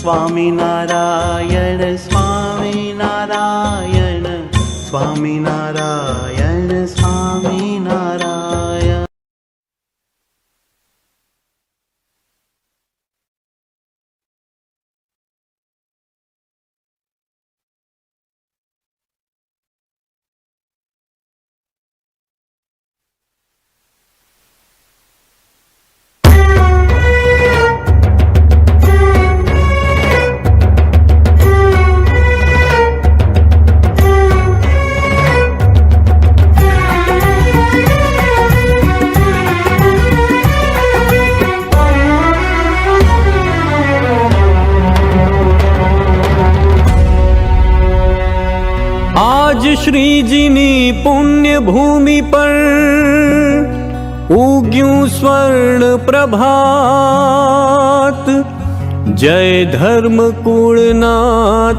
સ્વામિનારાયણ સ્વામિનારાયણ સ્વામિનારાયણ સ્વામિનારાયણ. आज श्री जी नी पुण्य भूमि पर उग्यूं स्वर्ण प्रभात, जय धर्म कुल ना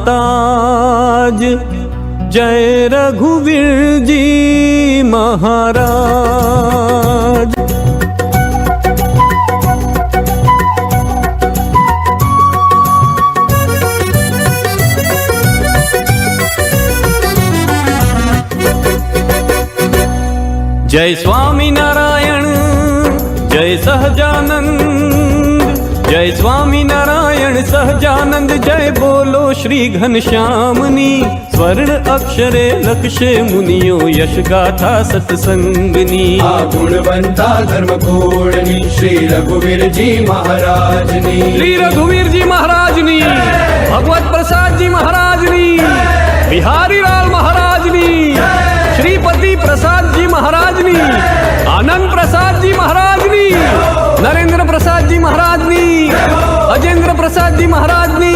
ताज, जय रघुवीर जी महाराज। जय स्वामी नारायण जय सहजानंद, जय स्वामी नारायण सहजानंद, जय बोलो श्री घनश्यामनी। स्वर्ण अक्षरे लक्ष्य मुनियो यश गाथा सत्संगनी। गुणवंता धर्म कोडनी श्री रघुवीर जी महाराजनी। श्री रघुवीर जी महाराजनी, भगवत प्रसाद जी महाराजनी, बिहारी लाल महाराजनी, श्रीपति प्रसाद जी महाराजनी, आनंद प्रसाद जी महाराजनी, नरेंद्र प्रसाद जी महाराजनी, अजेंद्र प्रसाद जी महाराजनी,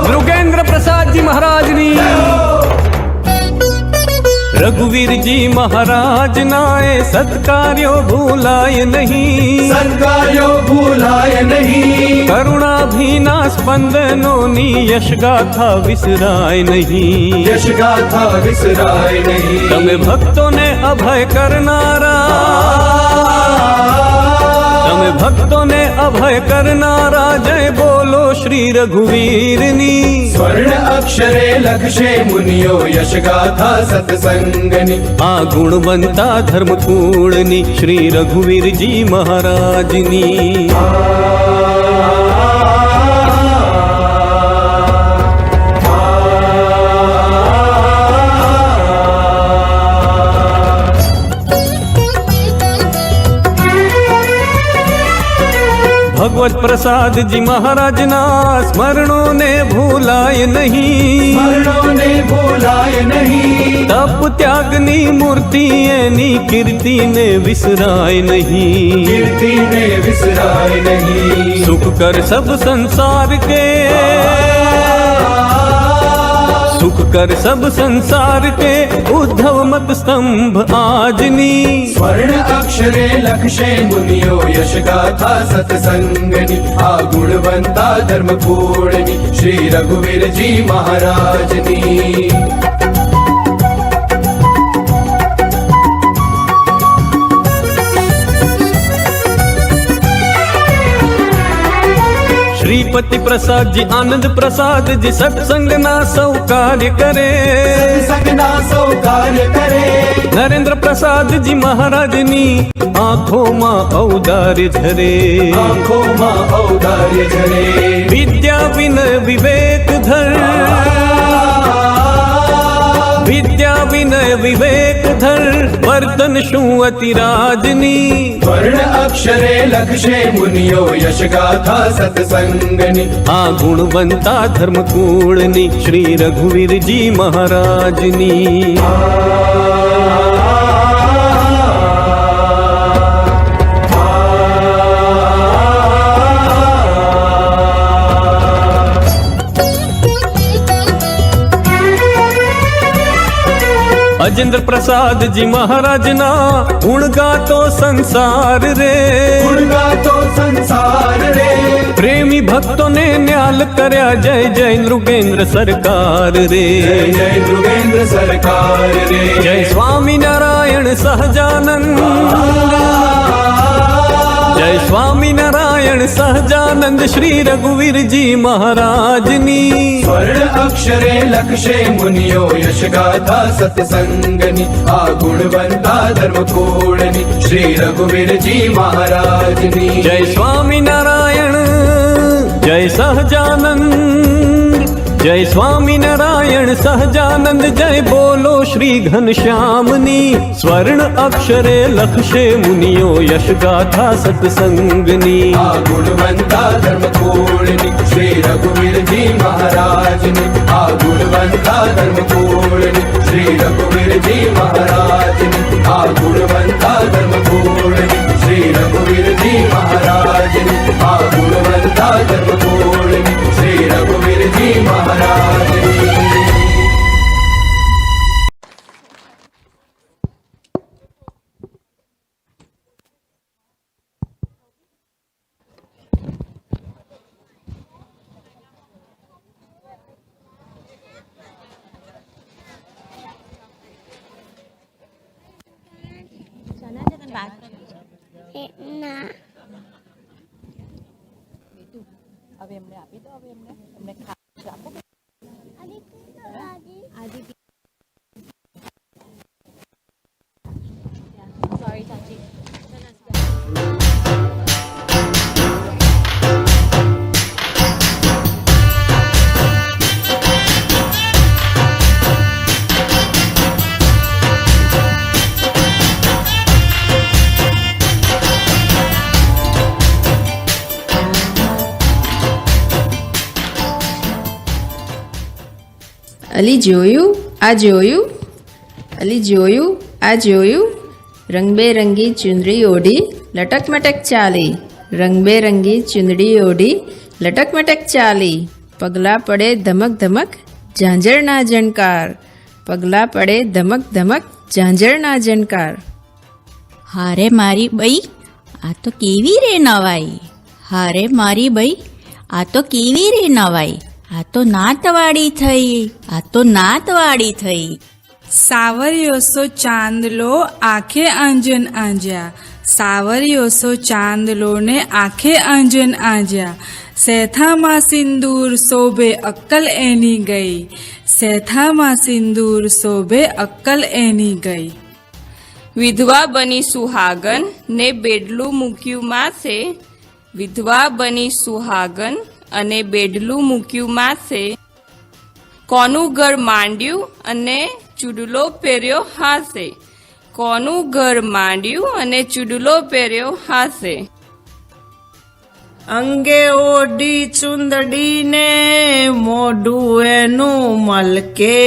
मृगेंद्र प्रसाद जी महाराजनी। रघुवीर जी महाराज नाए सत्कार्यो भूलाय नहीं, सत्कार्यो भूलाय नहीं। करुणा भीना स्पंदनो नी यश गाथा विसराय नहीं, यश गाथा विसराय नहीं। तमे भक्तों ने अभय करनारा, तमे भक्तों ने अभय करनारा, जय बोलो श्री रघुवीरनी। स्वर्ण अक्षरे लक्ष्य मुनियो यश गाथा सत्संगनी। गुणवंता धर्म कूड़नी श्री रघुवीर जी महाराजनी। भगवत प्रसाद जी महाराज ना स्मरणों ने भूलाय नहीं, स्मरणों ने भूलाय नहीं। तप त्यागनी मूर्ति एनी कीर्ति ने विसराय नहीं, कीर्ति ने विसराय नहीं। सुख कर सब संसार के, सुख कर सब संसार के, उद्धव मत स्तंभ आजनी। स्वर्ण अक्षरे लक्ष्य मुनियो यश गाथा सत्संगनी। गुणवंता धर्म पूर्णनी श्री रघुवीर जी महाराजनी। श्रीपति प्रसाद जी आनंद प्रसाद जी सत्संग ना सौ कार्य करे, सत्संग ना सौ कार्य करे। नरेंद्र प्रसाद जी महाराजनी आंखों मां औदार्य झरे, आंखों मां औदार्य झरे। विद्या विनय विवेक धर, विद्या विनय विवेक धर, वर्तन शू अति राजनी। स्वर्ण अक्षरे लक्ष्य मुनियो यश गाथा सत्संगनी। गुणवंता धर्म कूड़नी श्री रघुवीर जी महाराजनी। अजेंद्र प्रसाद जी महाराज ना गुण गातो संसार रे, गुण गातो संसार रे। प्रेमी भक्तों ने न्याल करया जय जय नृगेंद्र सरकार रे, जय जय नृगेंद्र सरकार रे। जय स्वामी नारायण सहजानंद, જય સ્વામિનારાયણ સહજાનંદ શ્રી રઘુવીરજી મહારાજની સ્વર્ણ અક્ષરે લખશે મુનિયો યશ ગાથા સત્સંગની આ ગુણવંતા ધર્મકૂળની શ્રી રઘુવીરજી મહારાજની જય સ્વામિનારાયણ જય સહજાનંદ જય સ્વામિનારાયણ સહજાનંદ જય બોલો શ્રી ઘનશ્યામની સ્વર્ણ અક્ષરે લખશે મુનિઓ યશ ગાથા સત્સંગની આ ગુણવંતા ધર્મકૂળની શ્રી રઘુવીરજી મહારાજની આ ગુણવંતા ધર્મકૂળની શ્રી રઘુવીરજી મહારાજની આ ગુણવંતા ધર્મકૂળની શ્રી રઘુવીરજી મહારાજની આ ગુણવંતા ધર્મકૂળની શ્રી રઘુવીરજી મહારાજની ના હવે એમને આપી દો હવે એમને ખાવાનું આપો સોરી ચાચી અલી જોયું આ જોયું અલી જોયું આ જોયું રંગબેરંગી ચુંદડી ઓઢી લટક મટક ચાલી રંગબેરંગી ચુંદડી ઓઢી લટક મટક ચાલી પગલાં પડે ધમક ધમક ઝાંઝરના ઝણકાર પગલાં પડે ધમક ધમક ઝાંઝરના ઝણકાર. હારે મારી બઈ આ તો કેવી રે નવાઈ હારે મારી બઈ આ તો કેવી રે નવાઈ આ તો નાતવાડી થઈ આ તો નાતવાડી થઈ. સાવરિયો સો ચાંદલો આંખે આંજન આંજ્યા સાવરિયો સો ચાંદલો ને આંખે આંજન આંજ્યા સેથામાં સિંદૂર શોભે અક્કલ એની ગઈ સેથામાં સિંદૂર શોભે અક્કલ એની ગઈ. વિધવા બની સુહાગન ને બેડલું મૂક્યું માસે વિધવા બની સુહાગન અને બેડલું મૂક્યું માસે કોનું ઘર માંડ્યું અને ચૂડલો પહેર્યો હાસે કોનું ઘર માંડ્યું અને ચૂડલો પહેર્યો હાસે. અંગે ઓઢી ચુંદડીને મોઢું એનું મલકે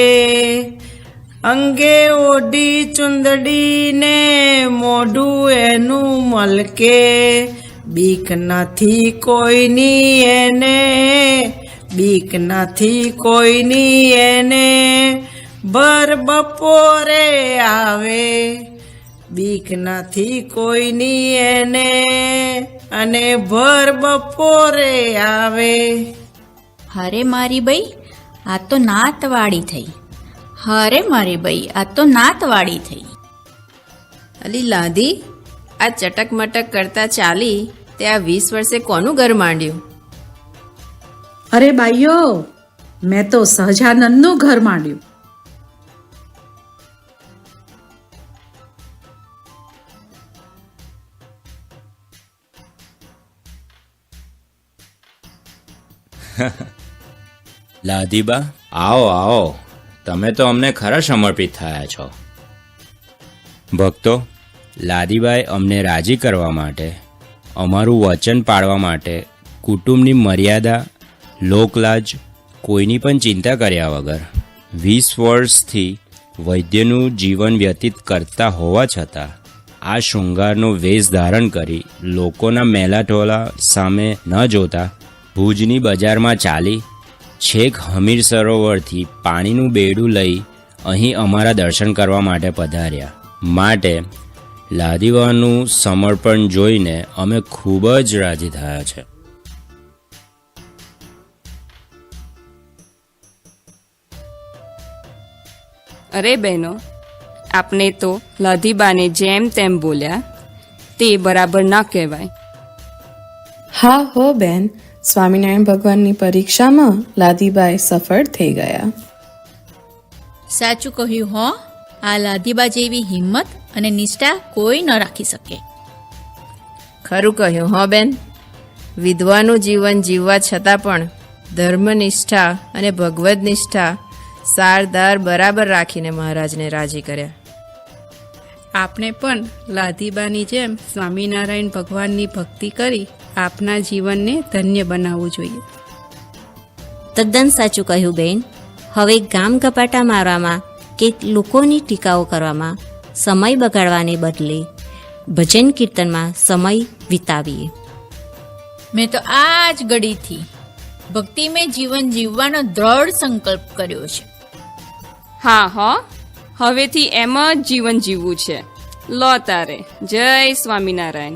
અંગે ઓઢી ચુંદડીને મોઢું એનું મલકે બીક નથી કોઈની એને બીક નથી કોઈની એને ભર બપોરે આવે બીક નથી કોઈની એને અને ભર બપોરે આવે. હારે મારી બઈ આ તો નાતવાડી થઈ હારે મારી બઈ આ તો નાતવાડી થઈ. અલી લાદી આ ચટક મટક કરતા ચાલી તે આ 20 વર્ષે કોનું ઘર માંડ્યું? અરે બાઈઓ મેં તો સહજાનંદનું ઘર માંડ્યું. લાદીબા આવો આવો તમે તો અમને ખરા સમર્પિત થયા છો. ભક્તો લાદીબાએ અમને રાજી કરવા માટે અમારું વચન પાળવા માટે કુટુંબની મર્યાદા લોકલાજ કોઈની પણ ચિંતા કર્યા વગર 20 વર્ષથી વૈદ્યનું જીવન વ્યતીત કરતા હોવા છતાં આ શૃંગારનો વેશ ધારણ કરી લોકોના મેલાટોલા સામે ન જોતા ભુજની બજારમાં ચાલી છેક હમીર સરોવરથી પાણીનું બેડું લઈ અહીં અમારા દર્શન કરવા માટે પધાર્યા. માટે લાદીવાનું સમર્પણ જોઈને અમે ખૂબ જ રાજી થયા છે. અરે બહેનો આપને તો લાધીબાને જેમ તેમ બોલ્યા તે બરાબર ન કહેવાય. હા હો બેન, સ્વામિનારાયણ ભગવાનની પરીક્ષામાં લાદીબાઈ સફળ થઈ ગયા. સાચું કહ્યું હો. આ લાધીબા જેવી હિંમત અને નિષ્ઠા કોઈ ન રાખી શકે. ખરું કહ્યું હો બેન. વિધવાનું જીવન જીવવા છતાં પણ ધર્મનિષ્ઠા અને ભગવદ નિષ્ઠા સારદાર બરાબર રાખીને મહારાજને રાજી કર્યા. આપણે પણ લાધીબાની જેમ સ્વામિનારાયણ ભગવાનની ભક્તિ કરી આપના જીવનને ધન્ય બનાવવું જોઈએ. તદ્દન સાચું કહ્યું બેન. હવે ગામ ગપાટા મારવામાં કે લોકોની ટીકાઓ કરવામાં સમય બગાડવાને બદલે ભજન કીર્તનમાં સમય વિતાવીએ. મેં તો આ જ ઘડીથી ભક્તિમય જીવન જીવવાનો દ્રઢ સંકલ્પ કર્યો છે. હા હો, હવેથી એમ જ જીવન જીવવું છે. લો તારે. જય સ્વામિનારાયણ.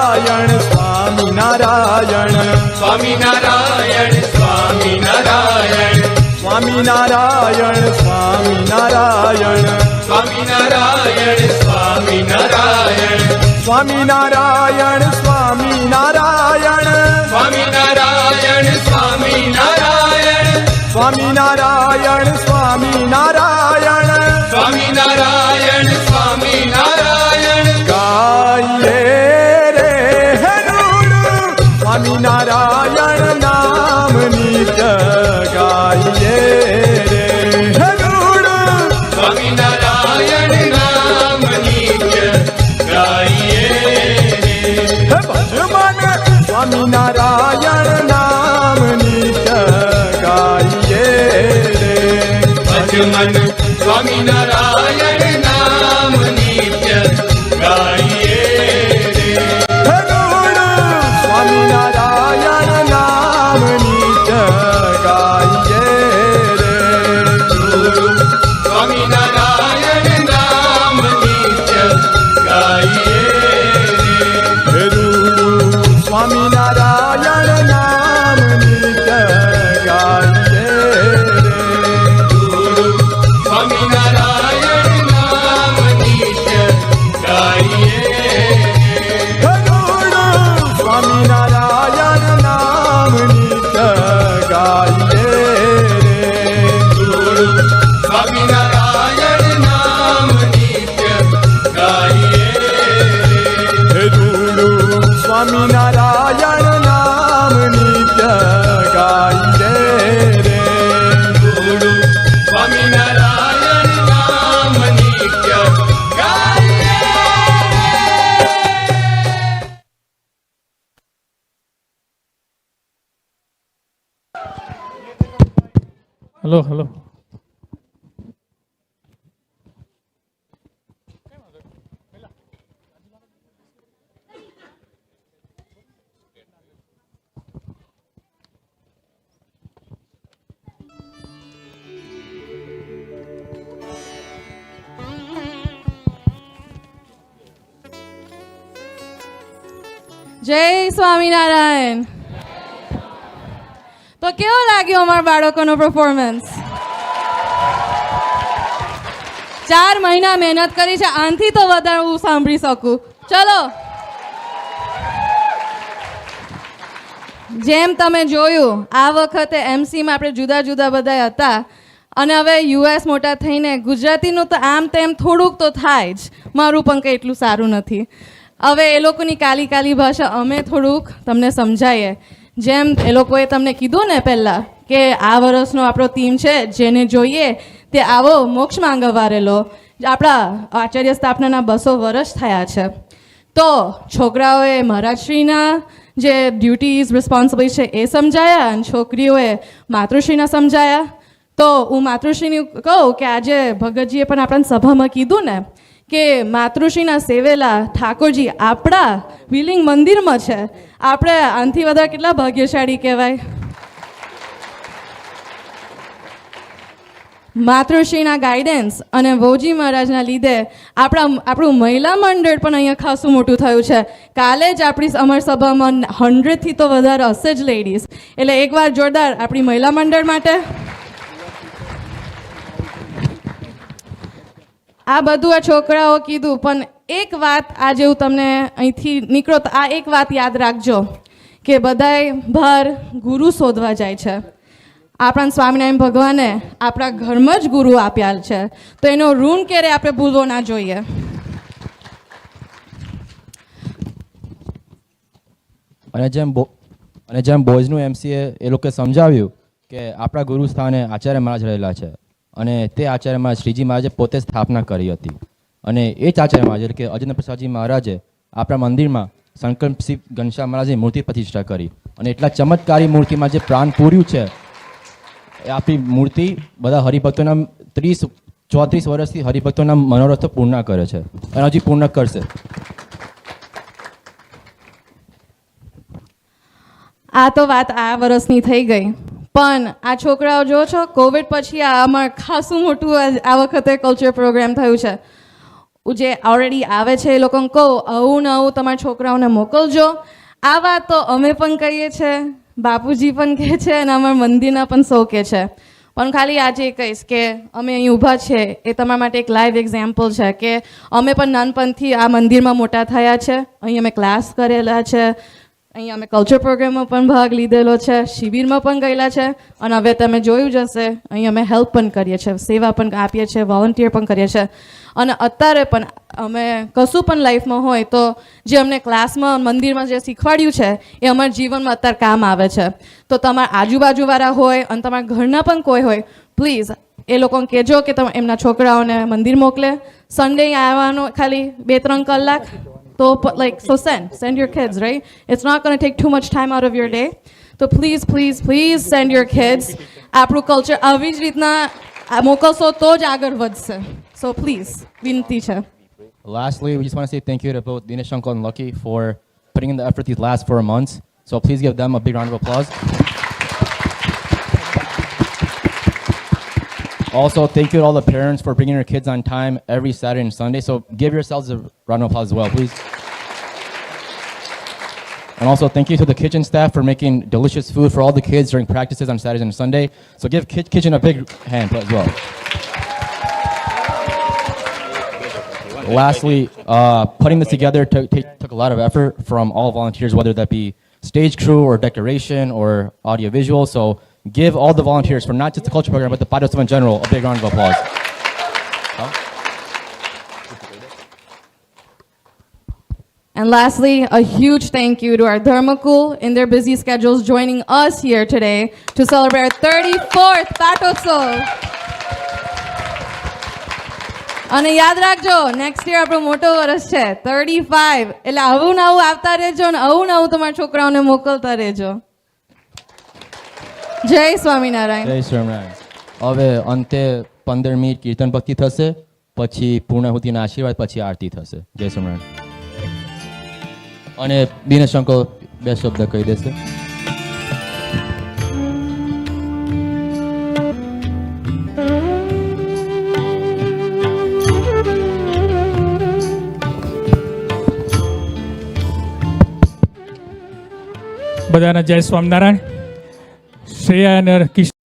સ્વામિનારાયણ સ્વામિનારાયણ સ્વામિનારાયણ સ્વામિનારાયણ સ્વામિનારાયણ સ્વામિનારાયણ સ્વામિનારાયણ સ્વામિનારાયણ સ્વામિનારાયણ સ્વામિનારાયણ સ્વામિનારાયણ સ્વામિનારાયણ સ્વામિનારાયણ સ્વામિનારાયણ સ્વામિનારાયણ ગાઈએ રે હનુડ સ્વામિનારાયણ નામ નિત્ય ગાઈએ રે હનુડ સ્વામિનારાયણ નામ નિત્ય ગાઈએ રે ભજમન સ્વામિનારાયણ નામ નિત્ય ગાઈએ રે ભજમન સ્વામિનારાયણ નામ નિત્ય ગાઈએ રે હનુડ સ્વામિનારાયણ નામ નિત્ય ગાઈએ રે સ્વામિનારાયણ નામ નિત્ય ગાઈએ રે સ્વામિનારાયણ નામ નિત્ય ગાઈએ રે સ્વામિનારાયણ નામ નિત્ય ગાઈએ હનુડ સ્વામિનારાયણ નામ નિત્ય ગાઈએ રે સ્વામિનારાયણ નામ નિત્ય ગાઈએ સ્વામિનારાયણ નામ નિત્ય ગાઈએ રે સ્વામિનારાયણ નામ નિત્ય ગાઈએ હલો હલો જય સ્વામિનારાયણ. તો કેવો લાગ્યો અમારા બાળકોનો પરફોર્મન્સ? 4 મહિના મહેનત કરી છે, આનાથી તો વધારે હું સાંભળી શકું. ચલો, જેમ તમે જોયું આ વખતે એમસીમાં આપણે જુદા જુદા બધા હતા અને હવે યુએસ મોટા થઈને ગુજરાતીનું તો આમ તેમ થોડુંક તો થાય જ. મારું પણ કંઈ એટલું સારું નથી. હવે એ લોકોની કાલી કાલી ભાષા અમે થોડુંક તમને સમજાવીએ. જેમ એ લોકોએ તમને કીધું ને પહેલાં કે આ વર્ષનો આપણો થીમ છે જેને જોઈએ તે આવો મોક્ષ માંગવારેલો. આપણા આચાર્ય સ્થાપનાના 200 વર્ષ થયા છે. તો છોકરાઓએ મહારાજશ્રીના જે ડ્યુટીઝ રિસ્પોન્સિબિલિટી છે એ સમજાયા અને છોકરીઓએ માતૃશ્રીના સમજાયા. તો હું માતૃશ્રીને કહું કે આજે ભગતજીએ પણ આપણા સભામાં કીધું ને કે માતૃશ્રીના સેવેલા ઠાકોરજી આપણા વિલિંગ મંદિરમાં છે. આપણે આનાથી વધારે કેટલા ભાગ્યશાળી કહેવાય. માતૃશ્રીના ગાઈડન્સ અને વોજી મહારાજના લીધે આપણું મહિલા મંડળ પણ અહીંયા ખાસું મોટું થયું છે. કાલે જ આપણી અમર સભામાં 100થી તો વધારે હશે જ લેડીઝ. એટલે એકવાર જોરદાર આપણી મહિલા મંડળ માટે. આ બધું આ છોકરાઓ કીધું, પણ એક વાત આજે હું તમને અહીંથી નીકળો તો આ એક વાત યાદ રાખજો કે બધાય બહાર ગુરુ શોધવા જાય છે. આપણા સ્વામિનારાયણ ભગવાને આપણા ઘરમાં જ ગુરુ આપ્યા છે, તો એનો ઋણ ક્યારે આપણે ભૂલવો ના જોઈએ. અને જેમ બોયઝનું એમસીએ એ લોકોએ સમજાવ્યું કે આપણા ગુરુ સ્થાને આચાર્ય મહારાજ રહેલા છે અને તે આચાર્ય મહારાજ શ્રીજી મહારાજે પોતે સ્થાપના કરી હતી. અને એ જ આચાર્ય મહારાજ એટલે કે અજેન્દ્ર પ્રસાદજી મહારાજે આપણા મંદિરમાં સંકલ્પસિંહ ઘનશ્યામ મહારાજની મૂર્તિ પ્રતિષ્ઠા કરી. અને એટલા ચમત્કારી મૂર્તિમાં જે પ્રાણ પૂર્યું છે એ આપણી મૂર્તિ બધા હરિભક્તોના 34 વર્ષથી હરિભક્તોના મનોરથો પૂર્ણ કરે છે અને હજી પૂર્ણ કરશે. આ તો વાત આ વર્ષની થઈ ગઈ, પણ આ છોકરાઓ જો છો કોવિડ પછી આ અમાર ખાસું મોટું આ વખતે કલ્ચર પ્રોગ્રામ થયું છે. જે ઓલરેડી આવે છે એ લોકોને કહો આવું ને આવું તમારા છોકરાઓને મોકલજો. આ વાત તો અમે પણ કહીએ છીએ, બાપુજી પણ કહે છે અને અમારા મંદિરના પણ સૌ કહે છે. પણ ખાલી આજે કહીશ કે અમે અહીં ઊભા છે એ તમારા માટે એક લાઈવ એક્ઝામ્પલ છે કે અમે પણ નાનપણથી આ મંદિરમાં મોટા થયા છે. અહીં અમે ક્લાસ કરેલા છે, અહીં અમે કલ્ચર પ્રોગ્રામમાં પણ ભાગ લીધેલો છે, શિબિરમાં પણ ગયેલા છે અને હવે તમે જોયું જ હશે અહીં અમે હેલ્પ પણ કરીએ છીએ, સેવા પણ આપીએ છીએ, વોલન્ટિયર પણ કરીએ છીએ. અને અત્યારે પણ અમે કશું પણ લાઈફમાં હોય તો જે અમને ક્લાસમાં મંદિરમાં જે શીખવાડ્યું છે એ અમારા જીવનમાં અત્યારે કામ આવે છે. તો તમારા આજુબાજુવાળા હોય અને તમારા ઘરના પણ કોઈ હોય, પ્લીઝ એ લોકોને કહેજો કે તમે એમના છોકરાઓને મંદિર મોકલે. સન્ડે આવવાનો ખાલી 2-3 કલાક. So, so send your kids, right? It's not going to take too much time out of your day. So please, please, please send your kids. આપણું કલ્ચર આવી જ રીતના મોકલશો તો જ આગળ વધશે. So please, વિનંતી છે. Lastly, we just want to say thank you to both Dinesh Uncle and Lucky for putting in the effort these last 4 months. So please give them a big round of applause. Also, thank you to all the parents for bringing your kids on time every Saturday and Sunday. So give yourselves a round of applause as well, please. And also, thank you to the kitchen staff for making delicious food for all the kids during practices on Saturdays and Sunday. So give kitchen a big hand as well. Lastly, putting this together took a lot of effort from all volunteers, whether that be stage crew or decoration or audiovisual. So give all the volunteers for not just the culture program, but the Padre in general, a big round of applause. And lastly, a huge thank you to our Dharmakul in their busy schedules joining us here today to celebrate our 34th Patotsav. અને યાદ રાખજો next year આપણો મોટો વર્ષ છે 35. એટલે આવું નવું આવતા રહેજો ને આવું નવું તમારા છોકરાઓને મોકલતા રહેજો. જય સ્વામિનારાયણ. જય સ્વામિનારાયણ. હવે અંતે 15 મિનિટ કીર્તન ભક્તિ થશે, પછી પૂર્ણાહુતિના આશીર્વાદ, પછી આરતી થશે. જય સ્વામિનારાયણ. અને દિનેશ અંકલ 2 શબ્દ કહી દેશે. બધાને જય સ્વામિનારાયણ. શ્રેયા અને કિશોર